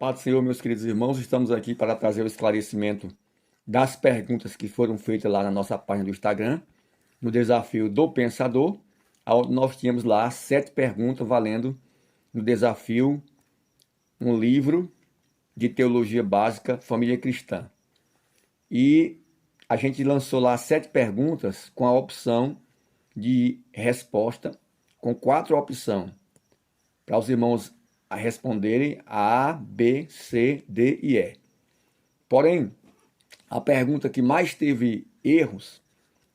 Paz do Senhor, meus queridos irmãos, estamos aqui para trazer o esclarecimento das perguntas que foram feitas lá na nossa página do Instagram, no desafio do Pensador, onde nós tínhamos lá 7 perguntas valendo no desafio um livro de teologia básica Família Cristã. E a gente lançou lá 7 perguntas com a opção de resposta, com 4 opções, para os irmãos a responderem A, B, C, D e E. Porém, a pergunta que mais teve erros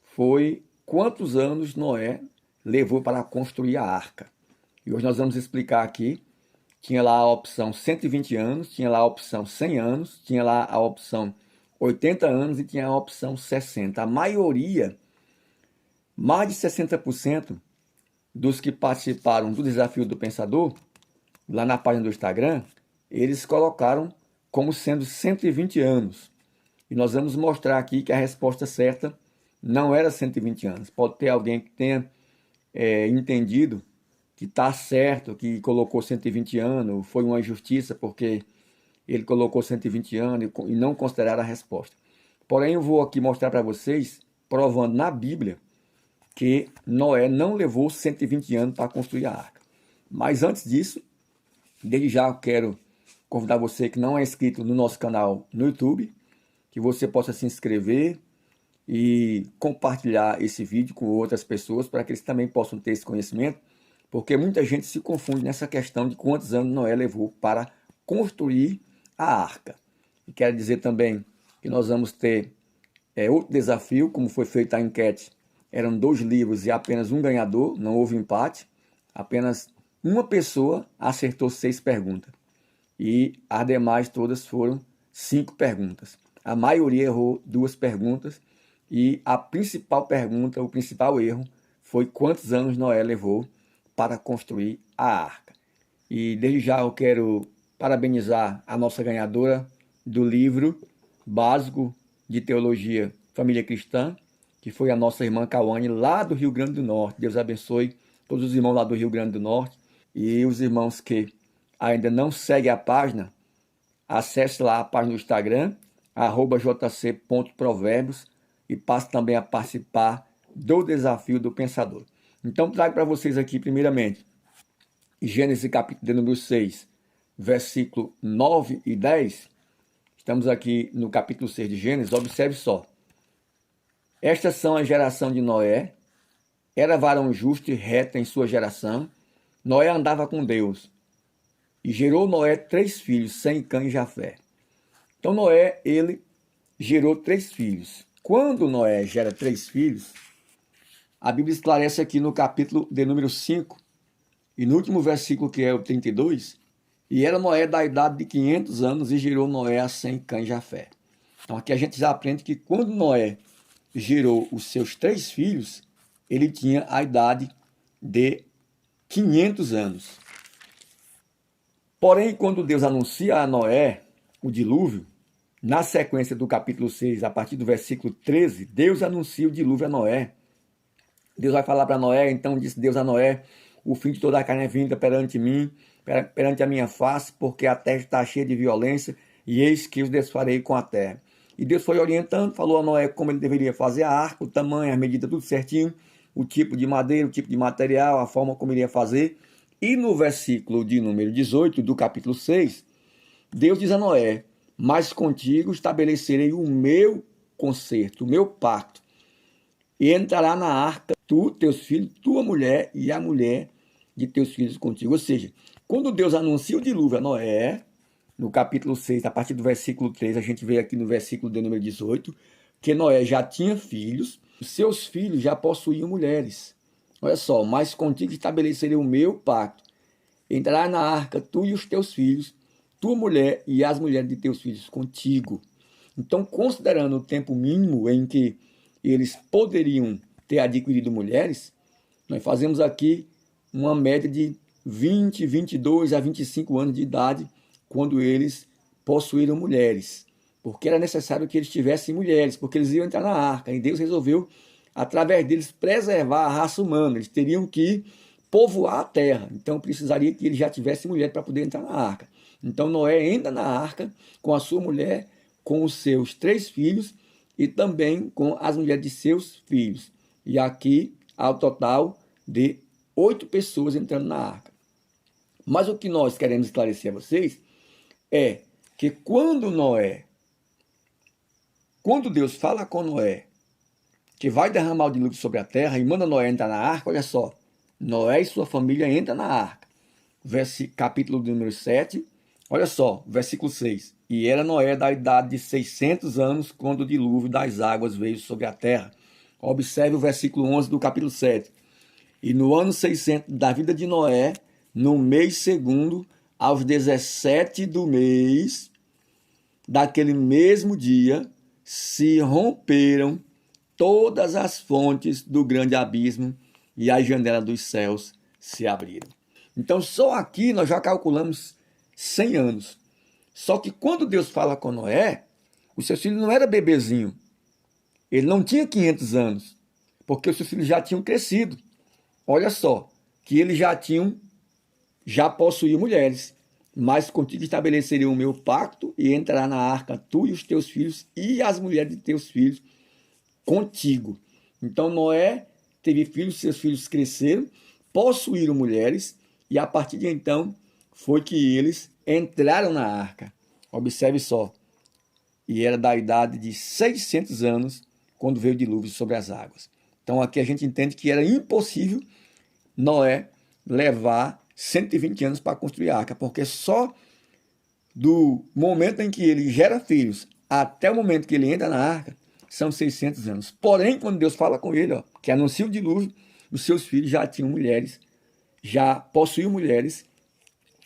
foi quantos anos Noé levou para construir a arca. E hoje nós vamos explicar aqui. Tinha lá a opção 120 anos, tinha lá a opção 100 anos, tinha lá a opção 80 anos e tinha a opção 60. A maioria, mais de 60% dos que participaram do desafio do Pensador, lá na página do Instagram, eles colocaram como sendo 120 anos. E nós vamos mostrar aqui que a resposta certa não era 120 anos. Pode ter alguém que tenha entendido que está certo, que colocou 120 anos, foi uma injustiça porque ele colocou 120 anos e não consideraram a resposta. Porém, eu vou aqui mostrar para vocês, provando na Bíblia, que Noé não levou 120 anos para construir a arca. Mas antes disso, desde já eu quero convidar você que não é inscrito no nosso canal no YouTube, que você possa se inscrever e compartilhar esse vídeo com outras pessoas para que eles também possam ter esse conhecimento, porque muita gente se confunde nessa questão de quantos anos Noé levou para construir a arca. E quero dizer também que nós vamos ter outro desafio, como foi feita a enquete, eram 2 livros e apenas um ganhador, não houve empate, apenas uma pessoa acertou 6 perguntas e as demais todas foram 5 perguntas. A maioria errou 2 perguntas e a principal pergunta, o principal erro foi quantos anos Noé levou para construir a arca. E desde já eu quero parabenizar a nossa ganhadora do livro básico de teologia Família Cristã, que foi a nossa irmã Cauane, lá do Rio Grande do Norte. Deus abençoe todos os irmãos lá do Rio Grande do Norte. E os irmãos que ainda não seguem a página, acesse lá a página do Instagram, @jc.proverbios, e passe também a participar do desafio do Pensador. Então trago para vocês aqui, primeiramente, Gênesis capítulo de número 6, versículo 9 e 10. Estamos aqui no capítulo 6 de Gênesis, observe só. Estas são a geração de Noé. Era varão justo e reto em sua geração. Noé andava com Deus. E gerou Noé 3 filhos, Sem, Cã e Jafé. Então Noé, ele gerou 3 filhos. Quando Noé gera 3 filhos, a Bíblia esclarece aqui no capítulo de número 5, e no último versículo, que é o 32, e era Noé da idade de 500 anos e gerou Noé a Sem, Cã e Jafé. Então aqui a gente já aprende que quando Noé gerou os seus 3 filhos, ele tinha a idade de 500 anos. Porém, quando Deus anuncia a Noé o dilúvio, na sequência do capítulo 6, a partir do versículo 13, Deus anuncia o dilúvio a Noé. Deus vai falar para Noé, então disse Deus a Noé, o fim de toda a carne é vinda perante mim, perante a minha face, porque a terra está cheia de violência, e eis que os desfarei com a terra. E Deus foi orientando, falou a Noé como ele deveria fazer a arca, o tamanho, as medidas, tudo certinho, o tipo de madeira, o tipo de material, a forma como iria fazer. E no versículo de número 18 do capítulo 6, Deus diz a Noé, mas contigo estabelecerei o meu concerto, o meu pacto, e entrará na arca tu, teus filhos, tua mulher e a mulher de teus filhos contigo. Ou seja, quando Deus anuncia o dilúvio a Noé, no capítulo 6, a partir do versículo 3, a gente vê aqui no versículo de número 18, que Noé já tinha filhos, seus filhos já possuíam mulheres. Olha só, mas contigo estabelecerei o meu pacto. Entrará na arca tu e os teus filhos, tua mulher e as mulheres de teus filhos contigo. Então, considerando o tempo mínimo em que eles poderiam ter adquirido mulheres, nós fazemos aqui uma média de 20, 22 a 25 anos de idade quando eles possuíram mulheres, porque era necessário que eles tivessem mulheres, porque eles iam entrar na arca, e Deus resolveu, através deles, preservar a raça humana. Eles teriam que povoar a terra, então precisaria que eles já tivessem mulher para poder entrar na arca. Então Noé entra na arca com a sua mulher, com os seus 3 filhos e também com as mulheres de seus filhos. E aqui há o total de 8 pessoas entrando na arca. Mas o que nós queremos esclarecer a vocês é que quando Deus fala com Noé que vai derramar o dilúvio sobre a terra e manda Noé entrar na arca, olha só, Noé e sua família entram na arca. Capítulo número 7, olha só, versículo 6. E era Noé da idade de 600 anos quando o dilúvio das águas veio sobre a terra. Observe o versículo 11 do capítulo 7. E no ano 600 da vida de Noé, no mês segundo, aos 17 do mês, daquele mesmo dia, se romperam todas as fontes do grande abismo e as janelas dos céus se abriram. Então, só aqui nós já calculamos 100 anos. Só que quando Deus fala com Noé, o seu filho não era bebezinho. Ele não tinha 500 anos, porque os seus filhos já tinham crescido. Olha só, que eles já possuíam mulheres. Mas contigo estabeleceria o meu pacto e entrará na arca tu e os teus filhos e as mulheres de teus filhos contigo. Então Noé teve filhos, seus filhos cresceram, possuíram mulheres e a partir de então foi que eles entraram na arca. Observe só. E era da idade de 600 anos quando veio o dilúvio sobre as águas. Então aqui a gente entende que era impossível Noé levar 120 anos para construir a arca, porque só do momento em que ele gera filhos até o momento que ele entra na arca, são 600 anos. Porém, quando Deus fala com ele, que anuncia o dilúvio, os seus filhos já tinham mulheres, já possuíam mulheres,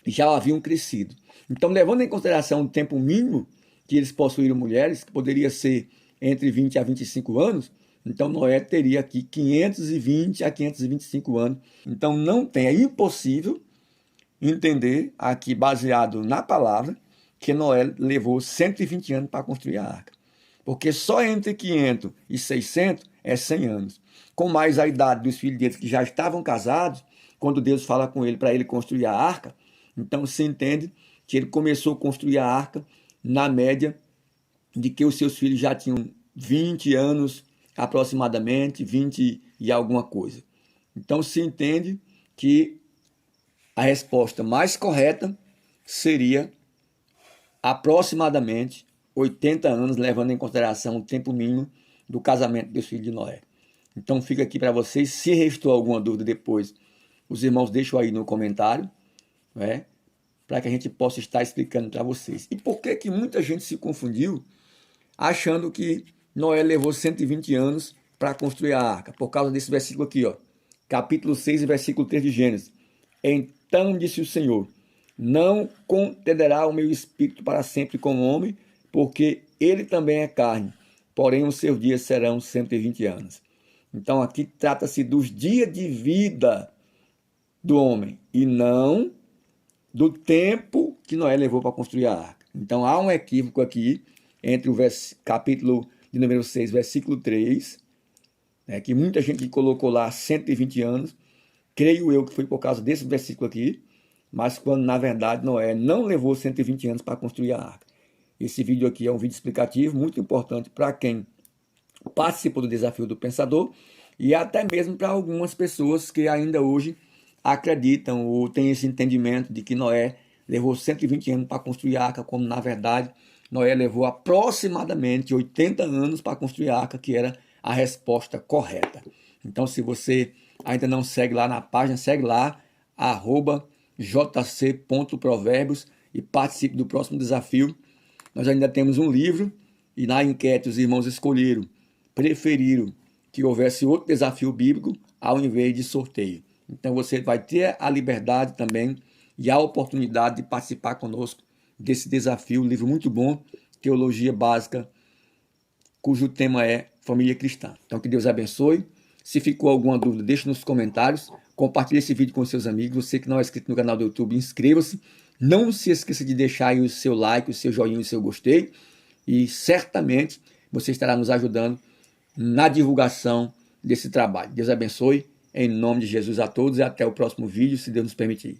já haviam crescido. Então, levando em consideração o tempo mínimo que eles possuíram mulheres, que poderia ser entre 20 a 25 anos, então Noé teria aqui 520 a 525 anos. Então, é impossível entender aqui, baseado na palavra, que Noé levou 120 anos para construir a arca. Porque só entre 500 e 600 é 100 anos. Com mais a idade dos filhos deles que já estavam casados, quando Deus fala com ele para ele construir a arca, então se entende que ele começou a construir a arca na média de que os seus filhos já tinham 20 anos aproximadamente, 20 e alguma coisa. Então se entende que a resposta mais correta seria aproximadamente 80 anos, levando em consideração o tempo mínimo do casamento dos filhos de Noé. Então fica aqui para vocês, se restou alguma dúvida depois, os irmãos deixam aí no comentário, né, para que a gente possa estar explicando para vocês. E por que muita gente se confundiu achando que Noé levou 120 anos para construir a arca? Por causa desse versículo aqui, capítulo 6, versículo 3 de Gênesis. Então disse o Senhor, não contenderá o meu espírito para sempre com o homem, porque ele também é carne, porém os seus dias serão 120 anos. Então aqui trata-se dos dias de vida do homem, e não do tempo que Noé levou para construir a arca. Então há um equívoco aqui entre o capítulo de número 6, versículo 3, que muita gente colocou lá 120 anos, creio eu que foi por causa desse versículo aqui, mas quando na verdade Noé não levou 120 anos para construir a arca. Esse vídeo aqui é um vídeo explicativo muito importante para quem participa do desafio do pensador e até mesmo para algumas pessoas que ainda hoje acreditam ou têm esse entendimento de que Noé levou 120 anos para construir a arca, como na verdade Noé levou aproximadamente 80 anos para construir a arca, que era a resposta correta. Então, se você ainda não segue lá na página, segue lá, @jc.provérbios e participe do próximo desafio. Nós ainda temos um livro e na enquete os irmãos preferiram que houvesse outro desafio bíblico ao invés de sorteio. Então você vai ter a liberdade também e a oportunidade de participar conosco desse desafio, um livro muito bom, Teologia Básica, cujo tema é Família Cristã. Então que Deus abençoe. Se ficou alguma dúvida, deixe nos comentários, compartilhe esse vídeo com seus amigos. Você que não é inscrito no canal do YouTube, inscreva-se. Não se esqueça de deixar aí o seu like, o seu joinha, o seu gostei. E certamente você estará nos ajudando na divulgação desse trabalho. Deus abençoe, em nome de Jesus a todos e até o próximo vídeo, se Deus nos permitir.